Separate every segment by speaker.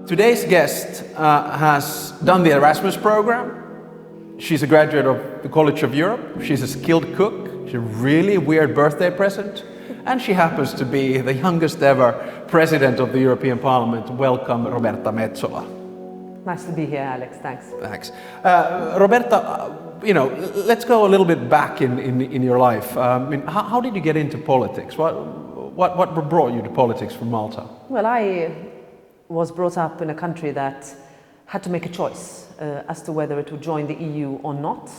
Speaker 1: Today's guest has done the Erasmus program. She's a graduate of the College of Europe. She's a skilled cook. She's a really weird birthday present. And she happens to be the youngest ever president of the European Parliament. Welcome, Roberta Metsola.
Speaker 2: Nice to be here, Alex. Thanks.
Speaker 1: Thanks. Roberta, let's go a little bit back in your life. How did you get into politics? What brought you to politics from Malta?
Speaker 2: Well, I was brought up in a country that had to make a choice as to whether it would join the EU or not.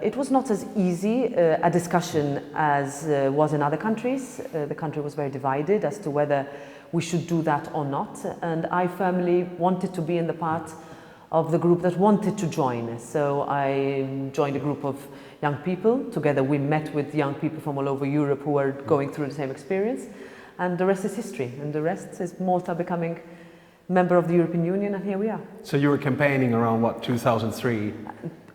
Speaker 2: It was not as easy a discussion as was in other countries. The country was very divided as to whether we should do that or not. And I firmly wanted to be in the part of the group that wanted to join. So I joined a group of young people. Together we met with young people from all over Europe who were going through the same experience. And the rest is history. And the rest is Malta becoming member of the European Union, and here we are.
Speaker 1: So you were campaigning around, what, 2003?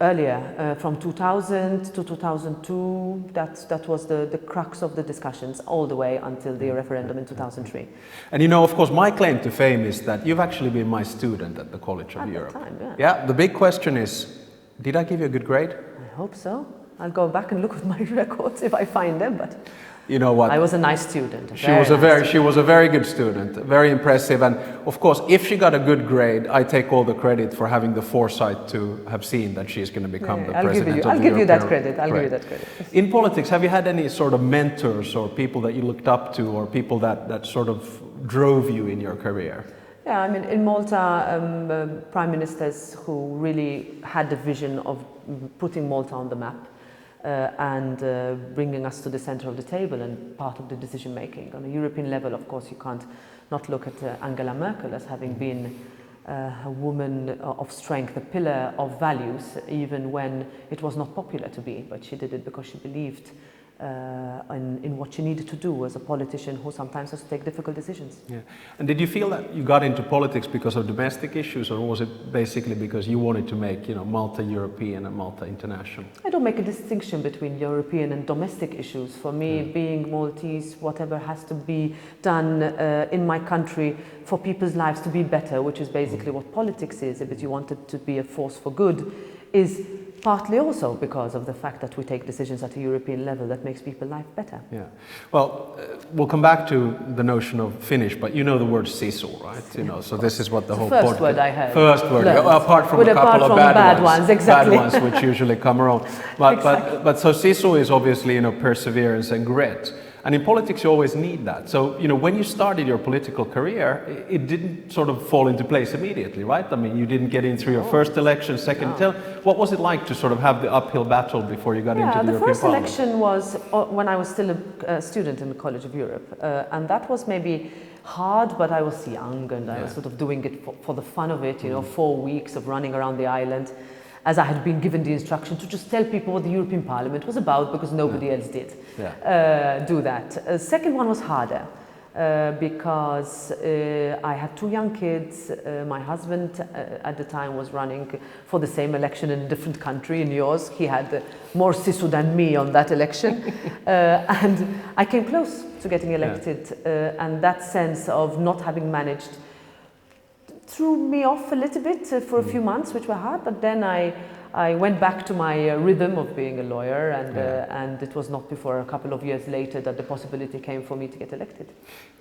Speaker 2: Earlier, from 2000 to 2002, that was the crux of the discussions all the way until the referendum in 2003.
Speaker 1: And of course, my claim to fame is that you've actually been my student at the College of Europe.
Speaker 2: At that time,
Speaker 1: Yeah, the big question is, did I give you a good grade?
Speaker 2: I hope so. I'll go back and look at my records if I find them, but
Speaker 1: you know what?
Speaker 2: I was a nice student.
Speaker 1: She was a very good student, very impressive, and of course, if she got a good grade, I take all the credit for having the foresight to have seen that she's going to become the president of the European.
Speaker 2: I'll give you that credit. I'll give you that credit.
Speaker 1: In politics, have you had any sort of mentors or people that you looked up to, or people that sort of drove you in your career?
Speaker 2: Yeah, I mean, in Malta, prime ministers who really had the vision of putting Malta on the map. And bringing us to the center of the table and part of the decision making. On a European level, of course, you can't not look at Angela Merkel as having been a woman of strength, a pillar of values, even when it was not popular to be, but she did it because she believed in what she needed to do as a politician who sometimes has to take difficult decisions.
Speaker 1: Yeah. And did you feel that you got into politics because of domestic issues, or was it basically because you wanted to make Malta European and Malta international?
Speaker 2: I don't make a distinction between European and domestic issues. For me, being Maltese, whatever has to be done in my country for people's lives to be better, which is basically what politics is, if you want it to be a force for good, is partly also because of the fact that we take decisions at a European level that makes people's life better.
Speaker 1: Yeah. Well, we'll come back to the notion of Finnish, but you know the word Sisu, right? So this is what the whole
Speaker 2: first word I heard.
Speaker 1: First word, apart from a couple of bad ones,
Speaker 2: exactly.
Speaker 1: Bad ones which usually come around. But
Speaker 2: exactly.
Speaker 1: but so Sisu is obviously perseverance and grit. And in politics, you always need that. So, when you started your political career, it didn't sort of fall into place immediately, right? I mean, you didn't get in through your first election, second. What was it like to sort of have the uphill battle before you got into the European Parliament?
Speaker 2: The first election was when I was still a student in the College of Europe. And that was maybe hard, but I was young and I was sort of doing it for the fun of it, 4 weeks of running around the island, as I had been given the instruction to just tell people what the European Parliament was about because nobody else did do that. Second one was harder because I had 2 young kids. My husband at the time was running for the same election in a different country, in yours. He had more Sisu than me on that election. And I came close to getting elected. And that sense of not having managed threw me off a little bit for a few months, which were hard, but then I went back to my rhythm of being a lawyer, and it was not before a couple of years later that the possibility came for me to get elected.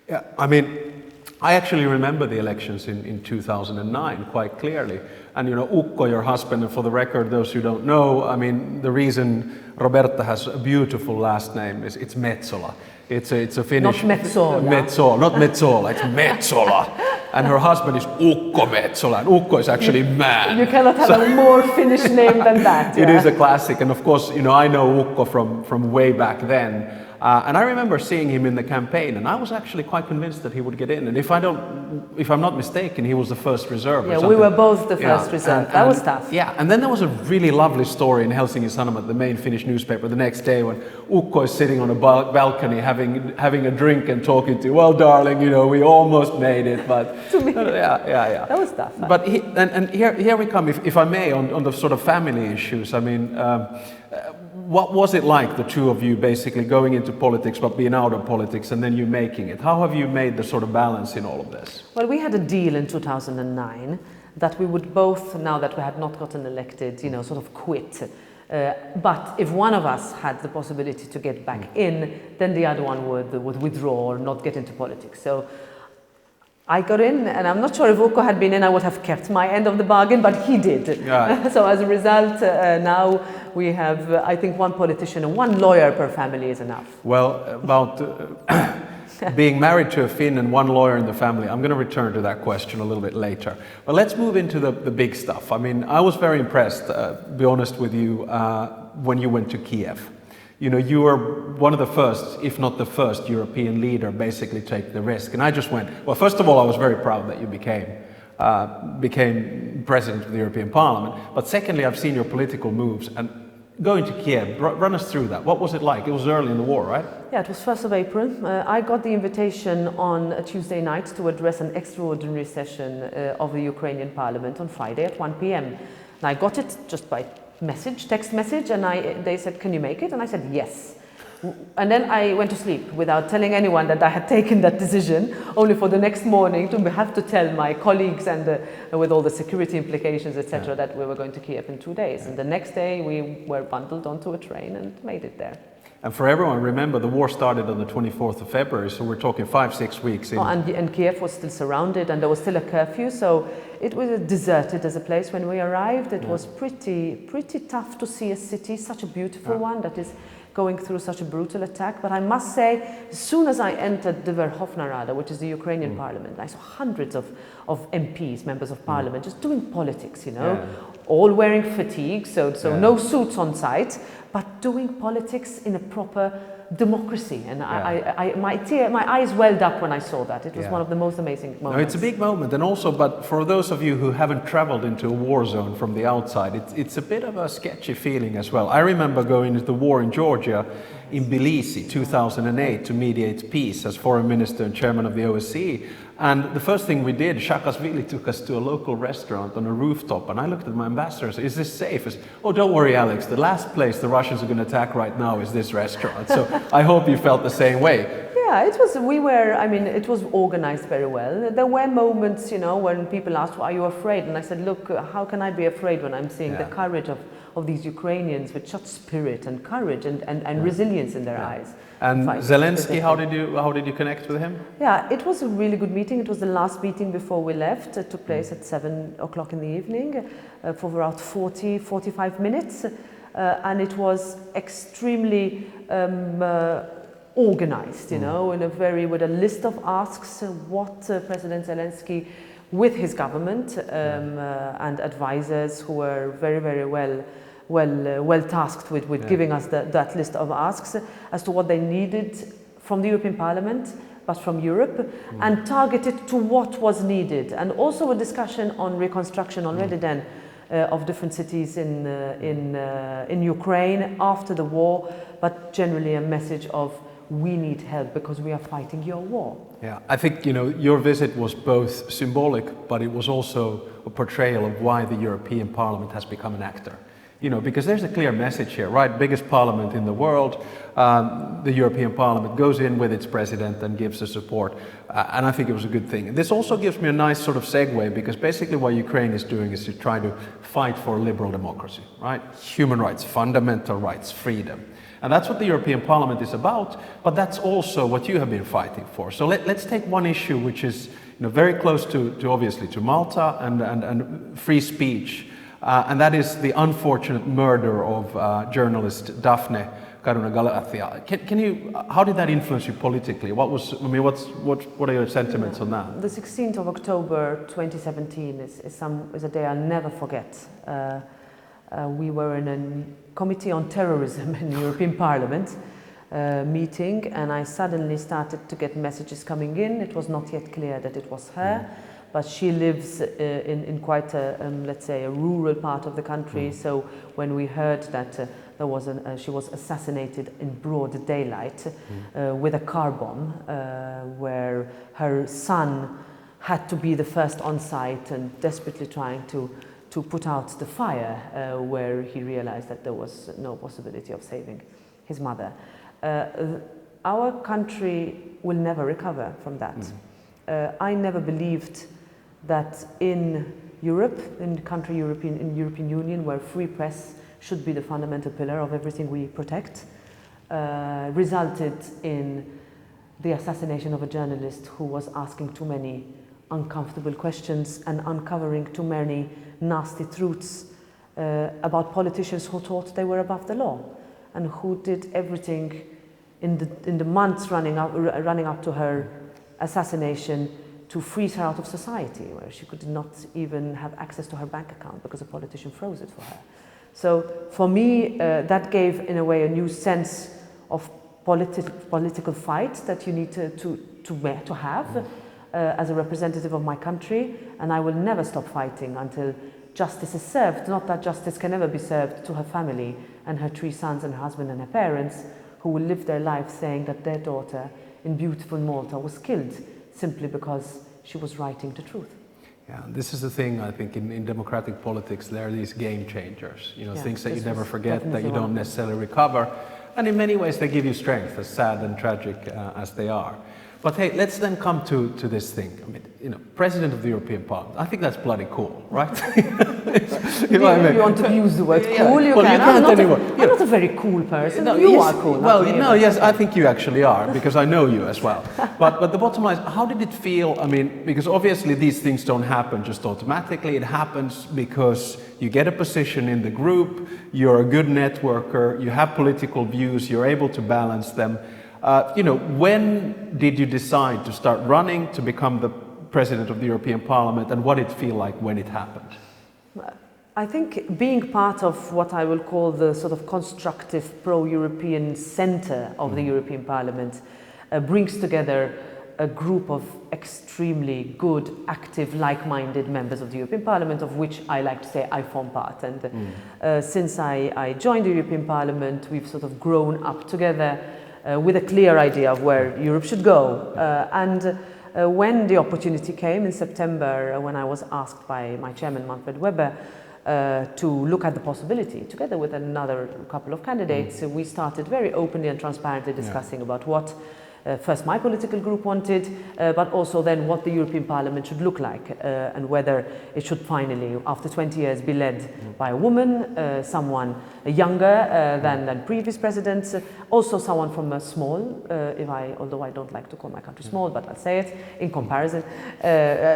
Speaker 1: Yeah, I mean, I actually remember the elections in 2009 quite clearly. And Ukko, your husband, and for the record, those who don't know, I mean, the reason Roberta has a beautiful last name is it's Metsola. It's a Finnish...
Speaker 2: Not Metsola.
Speaker 1: Metsola, not Metsola, it's Metsola. And her husband is Ukko Metsola, and Ukko is actually man.
Speaker 2: You cannot have a more Finnish name than that.
Speaker 1: It is a classic, and of course, I know Ukko from way back then. And I remember seeing him in the campaign, and I was actually quite convinced that he would get in. And if I'm not mistaken, he was the first reserve.
Speaker 2: Yeah, we were both the first reserve. That was tough.
Speaker 1: Yeah, and then there was a really lovely story in Helsingin Sanomat, the main Finnish newspaper, the next day when Ukko is sitting on a balcony having a drink and talking to, well, darling, we almost made it, but
Speaker 2: to me,
Speaker 1: yeah.
Speaker 2: That was tough.
Speaker 1: But here we come, if I may, on the sort of family issues. I mean. what was it like, the two of you basically going into politics but being out of politics and then you making it? How have you made the sort of balance in all of this?
Speaker 2: Well, we had a deal in 2009 that we would both, now that we had not gotten elected, you know, sort of quit. But if one of us had the possibility to get back in, then the other one would withdraw or not get into politics. So I got in, and I'm not sure if Uko had been in, I would have kept my end of the bargain, but he did. Yeah. So as a result, now we have, I think, one politician and one lawyer per family is enough.
Speaker 1: Well, about being married to a Finn and one lawyer in the family, I'm going to return to that question a little bit later. But let's move into the big stuff. I mean, I was very impressed, to be honest with you, when you went to Kyiv. You know, you were one of the first, if not the first, European leader basically take the risk. And I just went, well, first of all, I was very proud that you became president of the European Parliament. But secondly, I've seen your political moves. And going to Kyiv, run us through that. What was it like? It was early in the war, right?
Speaker 2: Yeah, it was 1st of April. I got the invitation on a Tuesday night to address an extraordinary session of the Ukrainian Parliament on Friday at 1 p.m. And I got it just by text message, and they said, can you make it? And I said, yes. And then I went to sleep without telling anyone that I had taken that decision, only for the next morning to have to tell my colleagues and with all the security implications, etc., that we were going to Kyiv in 2 days. And the next day we were bundled onto a train and made it there.
Speaker 1: And for everyone, remember, the war started on the 24th of February, so we're talking 5-6 weeks.
Speaker 2: And Kyiv was still surrounded, and there was still a curfew, so it was deserted as a place when we arrived. It was pretty tough to see a city, such a beautiful one that is going through such a brutal attack. But I must say, as soon as I entered the Verkhovna Rada, which is the Ukrainian parliament, I saw hundreds of MPs, members of parliament, just doing politics, you know, all wearing fatigue, so no suits on site, but doing politics in a proper democracy. And my eyes welled up when I saw that. It was one of the most amazing moments.
Speaker 1: No, it's a big moment. And also, but for those of you who haven't traveled into a war zone from the outside, it's a bit of a sketchy feeling as well. I remember going into the war in Georgia, in Tbilisi, 2008, to mediate peace as foreign minister and chairman of the OSCE. And the first thing we did, Saakashvili took us to a local restaurant on a rooftop, and I looked at my ambassador and said, is this safe? He said, oh, don't worry, Alex, the last place the Russians are going to attack right now is this restaurant. So I hope you felt the same way.
Speaker 2: Yeah, it was organized very well. There were moments, you know, when people asked, are you afraid? And I said, look, how can I be afraid when I'm seeing the courage of these Ukrainians with such spirit and courage and resilience in their eyes.
Speaker 1: And Zelensky, how did you connect with him?
Speaker 2: Yeah, it was a really good meeting. It was the last meeting before we left. It took place at 7 o'clock in the evening for about 40-45 minutes. And it was extremely organized, you know, with a list of asks what President Zelensky, with his government and advisors who were very, very well tasked with giving us that list of asks as to what they needed from the European Parliament, but from Europe, and targeted to what was needed, and also a discussion on reconstruction already then of different cities in Ukraine after the war, but generally a message of we need help because we are fighting your war.
Speaker 1: Yeah, I think, you know, your visit was both symbolic, but it was also a portrayal of why the European Parliament has become an actor. You know, because there's a clear message here, right? Biggest parliament in the world, the European Parliament goes in with its president and gives the support, and I think it was a good thing. This also gives me a nice sort of segue, because basically what Ukraine is doing is to try to fight for liberal democracy, right? Human rights, fundamental rights, freedom. And that's what the European Parliament is about, but that's also what you have been fighting for. So let's take one issue which is, you know, very close to obviously to Malta and free speech, and that is the unfortunate murder of journalist Daphne Caruana Galatea. Can you? How did that influence you politically? What are your sentiments on that?
Speaker 2: The 16th of October 2017 is a day I'll never forget. We were in a committee on terrorism in the European Parliament meeting, and I suddenly started to get messages coming in. It was not yet clear that it was her, but she lives in quite a, let's say, a rural part of the country. So when we heard that she was assassinated in broad daylight with a car bomb, where her son had to be the first on site and desperately trying to to put out the fire where he realized that there was no possibility of saving his mother. Our country will never recover from that. I never believed that in Europe, in the European Union, where free press should be the fundamental pillar of everything we protect, resulted in the assassination of a journalist who was asking too many uncomfortable questions and uncovering too many nasty truths about politicians who thought they were above the law and who did everything in the months running up to her assassination to freeze her out of society, where she could not even have access to her bank account because a politician froze it for her. So for me, that gave, in a way, a new sense of political fight that you need to have as a representative of my country, and I will never stop fighting until justice is served. Not that justice can never be served to her family and her 3 sons and her husband and her parents, who will live their life saying that their daughter in beautiful Malta was killed simply because she was writing the truth.
Speaker 1: Yeah, this is the thing, I think, in democratic politics, there are these game changers, things that you never forget, that you don't necessarily recover. And in many ways, they give you strength, as sad and tragic as they are. But hey, let's then come to this thing. I mean, President of the European Parliament. I think that's bloody cool, right?
Speaker 2: You want to use the word cool? You can. I'm not a very cool person. No, you are cool.
Speaker 1: Well, yes, I think you actually are, because I know you as well. But the bottom line is, how did it feel? I mean, because obviously these things don't happen just automatically. It happens because you get a position in the group, you're a good networker, you have political views, you're able to balance them. When did you decide to start running to become the President of the European Parliament, and what did it feel like when it happened?
Speaker 2: I think being part of what I will call the sort of constructive pro-European centre of the European Parliament brings together a group of extremely good, active, like-minded members of the European Parliament, of which I like to say I form part. And since I joined the European Parliament, we've sort of grown up together with a clear idea of where Europe should go. When the opportunity came in September, when I was asked by my chairman, Manfred Weber, to look at the possibility, together with another couple of candidates, we started very openly and transparently discussing about what first my political group wanted, but also then what the European Parliament should look like, and whether it should finally, after 20 years, be led by a woman, someone younger than previous presidents, also someone from a small, although I don't like to call my country small, but I'll say it, in comparison,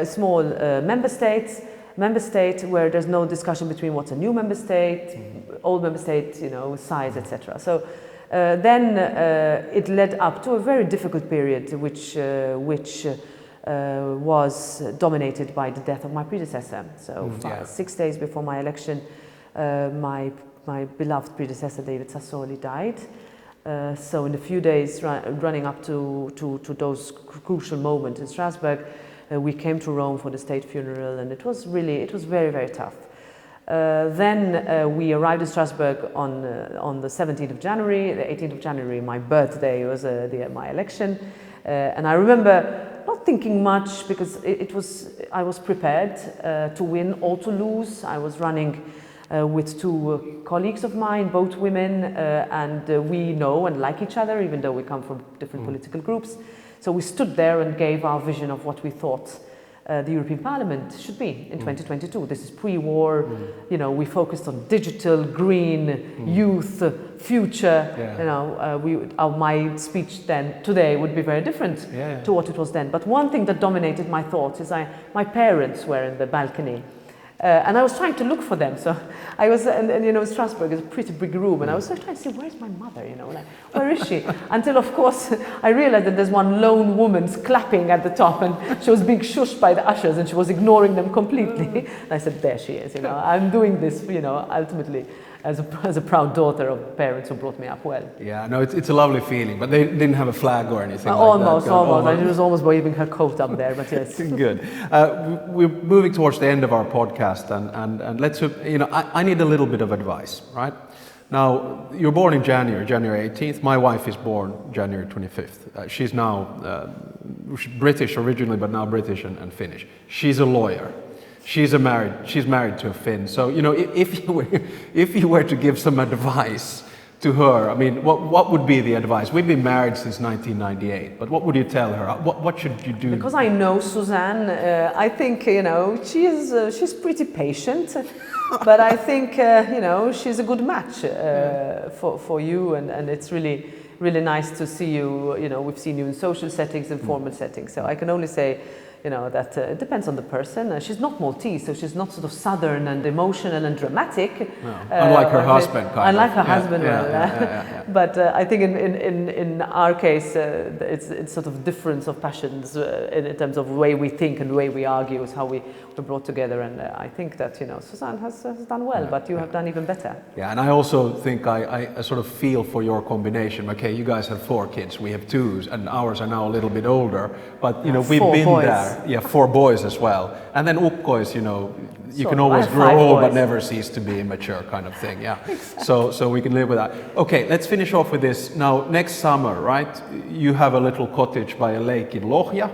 Speaker 2: small member state where there's no discussion between what's a new member state, old member state, size, etc. So then it led up to a very difficult period, which was dominated by the death of my predecessor. So 6 days before my election, my beloved predecessor, David Sassoli, died. So in a few days running up to those crucial moments in Strasbourg, we came to Rome for the state funeral, and it was very, very tough. Then we arrived in Strasbourg on the 17th of January. The 18th of January, my birthday, was my election. And I remember not thinking much, because I was prepared to win or to lose. I was running with 2 colleagues of mine, both women, and we know and like each other, even though we come from different political groups. So we stood there and gave our vision of what we thought the European Parliament should be in 2022. This is pre-war. We focused on digital, green, youth, future. My speech today would be very different to what it was then. But one thing that dominated my thoughts is my parents were in the balcony. And I was trying to look for them. So I was, and Strasbourg is a pretty big room, and I was trying to see, where's my mother, where is she? Until, of course, I realized that there's one lone woman clapping at the top, and she was being shushed by the ushers, and she was ignoring them completely. And I said, there she is, I'm doing this, ultimately, as a proud daughter of parents who brought me up well.
Speaker 1: Yeah, no, it's a lovely feeling, but they didn't have a flag or anything
Speaker 2: almost,
Speaker 1: like that.
Speaker 2: Almost. She was almost waving her coat up there, but yes.
Speaker 1: Good. We're moving towards the end of our podcast, and let's, I need a little bit of advice, right? Now, you're born in January 18th. My wife is born January 25th. She's now British originally, but now British and Finnish. She's a lawyer. She's married to a Finn. So, you know, if you were to give some advice to her, I mean, what would be the advice? We've been married since 1998, but what would you tell her? What should you do?
Speaker 2: Because I know Suzanne, I think, you know, she's pretty patient, but I think, you know, she's a good match for you, and it's really nice to see you. You know, we've seen you in social settings and formal settings, so I can only say, you know, that it depends on the person. She's not Maltese, so she's not sort of southern and emotional and dramatic.
Speaker 1: No. Unlike her husband, kind of.
Speaker 2: Unlike her husband,
Speaker 1: yeah.
Speaker 2: But I think in our case, it's sort of difference of passions in terms of the way we think and the way we argue is how we're brought together. And I think that, you know, Suzanne has done well, but you have done even better.
Speaker 1: Yeah, and I also think I sort of feel for your combination. Okay, you guys have 4 kids, we have 2, and ours are now a little bit older. But, you know, we've
Speaker 2: 4
Speaker 1: been
Speaker 2: boys.
Speaker 1: there. Yeah, 4 boys as well. And then Ukko is, you know, you can
Speaker 2: I
Speaker 1: always
Speaker 2: have
Speaker 1: grow
Speaker 2: 5
Speaker 1: old
Speaker 2: boys.
Speaker 1: but never cease to be immature kind of thing, yeah.
Speaker 2: Exactly.
Speaker 1: So we can live with that. Okay, let's finish off with this. Now, next summer, right, you have a little cottage by a lake in Lohja.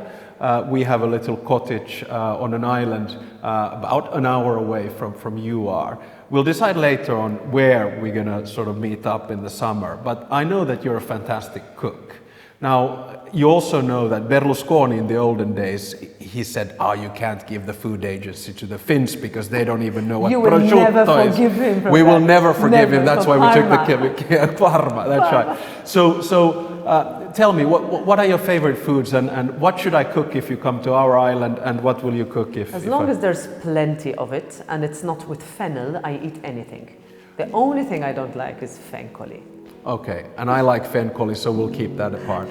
Speaker 1: We have a little cottage on an island about an hour away from you are. We'll decide later on where we're going to sort of meet up in the summer, but I know that you're a fantastic cook. Now, you also know that Berlusconi in the olden days, he said, you can't give the food agency to the Finns because they don't even know what prosciutto is.
Speaker 2: You will never forgive him from
Speaker 1: We will
Speaker 2: that.
Speaker 1: never forgive him. That's why we took
Speaker 2: Parma.
Speaker 1: the Parma. That's right. So tell me, what are your favorite foods and what should I cook if you come to our island, and what will you cook if...
Speaker 2: As long as there's plenty of it and it's not with fennel, I eat anything. The only thing I don't like is fenkoli.
Speaker 1: Okay, and I like fenkoli, so we'll keep that apart.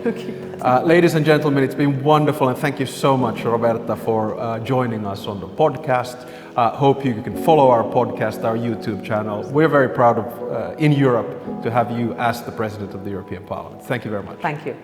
Speaker 1: Ladies and gentlemen, it's been wonderful, and thank you so much, Roberta, for joining us on the podcast. Hope you can follow our podcast, our YouTube channel. We're very proud of, in Europe, to have you as the President of the European Parliament. Thank you very much.
Speaker 2: Thank you.